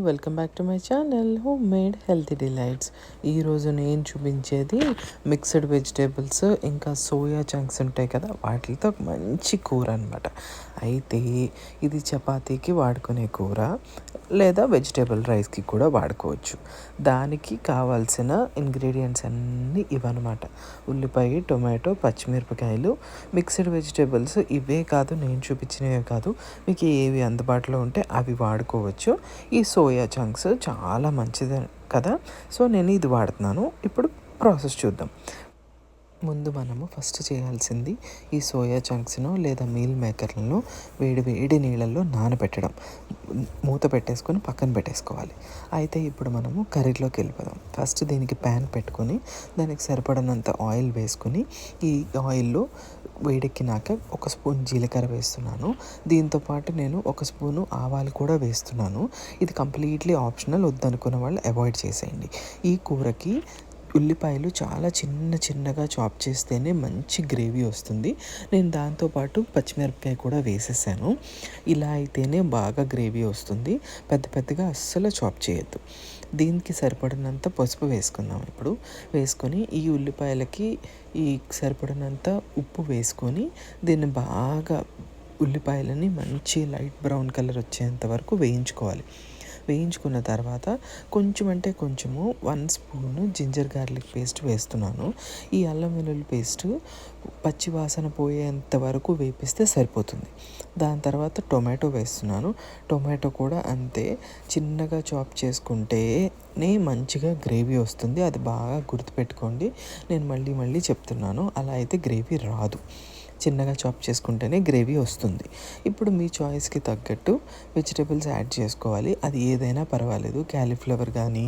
Welcome back to my channel home made healthy delights. ఈరోజు నేను చూపించేది మిక్స్డ్ వెజిటేబుల్స్ ఇంకా సోయా చంక్స్ ఉంటాయి కదా, వాటితో ఒక మంచి కూర అనమాట. అయితే ఇది చపాతీకి వాడుకునే కూర లేదా వెజిటేబుల్ రైస్కి కూడా వాడుకోవచ్చు. దానికి కావాల్సిన ఇంగ్రీడియంట్స్ అన్నీ ఇవన్నమాట: ఉల్లిపాయ, టొమాటో, పచ్చిమిరపకాయలు, మిక్స్డ్ వెజిటేబుల్స్. ఇవే కాదు, నేను చూపించినవే కాదు, మీకు ఏవి అందుబాటులో ఉంటే అవి వాడుకోవచ్చు. ఈ సోయా చంక్స్ చాలా మంచిది కదా, సో నేను ఇది వాడుతున్నాను. ఇప్పుడు ప్రాసెస్ చూద్దాం. ముందు మనము ఫస్ట్ చేయాల్సింది ఈ సోయా చంక్స్ను లేదా మీల్ మేకర్లను వేడి వేడి నీళ్ళల్లో నానబెట్టడం, మూత పెట్టేసుకొని పక్కన పెట్టేసుకోవాలి. అయితే ఇప్పుడు మనము కర్రీలోకి వెళ్ళిపోదాం. ఫస్ట్ దీనికి ప్యాన్ పెట్టుకొని దానికి సరిపడినంత ఆయిల్ వేసుకొని, ఈ ఆయిల్లో వేడెక్కినాక ఒక స్పూన్ జీలకర్ర వేస్తున్నాను. దీంతోపాటు నేను ఒక స్పూను ఆవాలు కూడా వేస్తున్నాను. ఇది కంప్లీట్లీ ఆప్షనల్, వద్దనుకున్న వాళ్ళు అవాయిడ్ చేసేయండి. ఈ కూరకి ఉల్లిపాయలు చాలా చిన్నగా చాప్ చేస్తేనే మంచి గ్రేవీ వస్తుంది. నేను దాంతోపాటు పచ్చిమిరపకాయ కూడా వేసేసాను. ఇలా అయితేనే బాగా గ్రేవీ వస్తుంది. పెద్దగా అస్సలు చాప్ చేయొద్దు. దీనికి సరిపడినంత పసుపు వేసుకుందాం. ఇప్పుడు వేసుకొని ఈ ఉల్లిపాయలకి ఈ సరిపడినంత ఉప్పు వేసుకొని దీన్ని బాగా ఉల్లిపాయలని మంచి లైట్ బ్రౌన్ కలర్ వచ్చేంత వరకు వేయించుకోవాలి. వేయించుకున్న తర్వాత కొంచెము 1 స్పూను జింజర్ గార్లిక్ పేస్ట్ వేస్తున్నాను. ఈ అల్లం వెల్లుల్లి పేస్ట్ పచ్చి వాసన పోయేంత వరకు వేపిస్తే సరిపోతుంది. దాని తర్వాత టొమాటో వేస్తున్నాను. టొమాటో కూడా అంతే, చిన్నగా చాప్ చేసుకుంటేనే మంచిగా గ్రేవీ వస్తుంది. అది బాగా గుర్తుపెట్టుకోండి, నేను మళ్ళీ చెప్తున్నాను. అలా అయితే గ్రేవీ రాదు. చిన్నగా చాప్ చేసుకుంటేనే గ్రేవీ వస్తుంది. ఇప్పుడు మీ చాయిస్కి తగ్గట్టు వెజిటేబుల్స్ యాడ్ చేసుకోవాలి. అది ఏదైనా పర్వాలేదు, క్యాలీఫ్లవర్ కానీ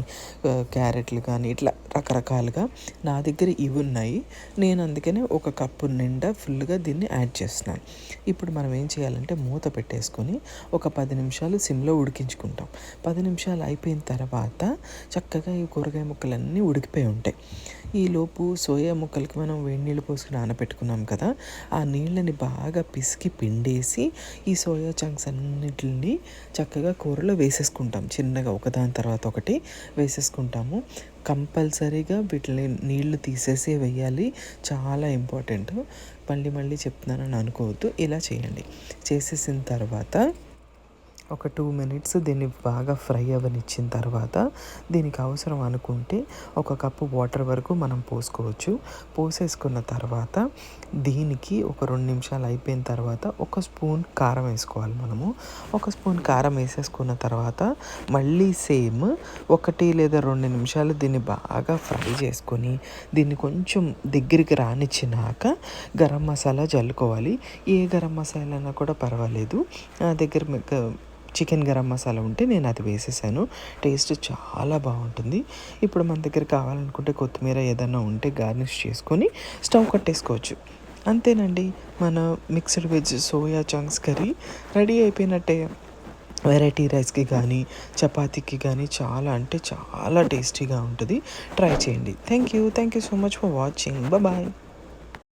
క్యారెట్లు కానీ ఇట్లా రకరకాలుగా. నా దగ్గర ఇవి ఉన్నాయి, నేను అందుకనే ఒక కప్పు నిండా ఫుల్గా దీన్ని యాడ్ చేస్తున్నాను. ఇప్పుడు మనం ఏం చేయాలంటే మూత పెట్టేసుకొని ఒక 10 నిమిషాలు సిమ్లో ఉడికించుకుంటాం. 10 నిమిషాలు అయిపోయిన తర్వాత చక్కగా ఈ కూరగాయ ముక్కలన్నీ ఉడికిపోయి ఉంటాయి. ఈలోపు సోయా ముక్కలకి మనం వేడి నీళ్ళు పోసుకుని నానబెట్టుకున్నాం కదా, ఆ నీళ్ళని బాగా పిసికి పిండేసి ఈ సోయా చంక్స్ అన్నిటిని చక్కగా కూరలో వేసేసుకుంటాం. చిన్నగా ఒకదాని తర్వాత ఒకటి వేసేసుకుంటాము. కంపల్సరీగా వీటిని నీళ్లు తీసేసి వేయాలి, చాలా ఇంపార్టెంట్. మళ్ళీ చెప్తున్నానని అనుకోవద్దు. ఇలా చేయండి. చేసేసిన తర్వాత ఒక 2 మినిట్స్ దీన్ని బాగా ఫ్రై అవ్వనిచ్చిన తర్వాత దీనికి అవసరం అనుకుంటే ఒక కప్పు వాటర్ వరకు మనం పోసుకోవచ్చు. పోసేసుకున్న తర్వాత దీనికి ఒక 2 నిమిషాలు అయిపోయిన తర్వాత ఒక స్పూన్ కారం వేసుకోవాలి. మనము ఒక స్పూన్ కారం వేసేసుకున్న తర్వాత మళ్ళీ సేమ్ 1 లేదా 2 నిమిషాలు దీన్ని బాగా ఫ్రై చేసుకొని దీన్ని కొంచెం దగ్గరికి రానిచ్చినాక గరం మసాలా జల్లుకోవాలి. ఏ గరం మసాలా అయినా కూడా పర్వాలేదు. నా దగ్గర చికెన్ గరం మసాలా ఉంటే నేను అది వేసేసాను. టేస్ట్ చాలా బాగుంటుంది. ఇప్పుడు మన దగ్గర కావాలనుకుంటే కొత్తిమీర ఏదైనా ఉంటే గార్నిష్ చేసుకొని స్టవ్ కట్టేసుకోవచ్చు. అంతేనండి, మన mixed veg soya chunks curry ready అయిపోయినట్టే. వెరైటీ రైస్కి కానీ చపాతీకి కానీ చాలా టేస్టీగా ఉంటుంది. ట్రై చేయండి. Thank you so much for watching. Bye.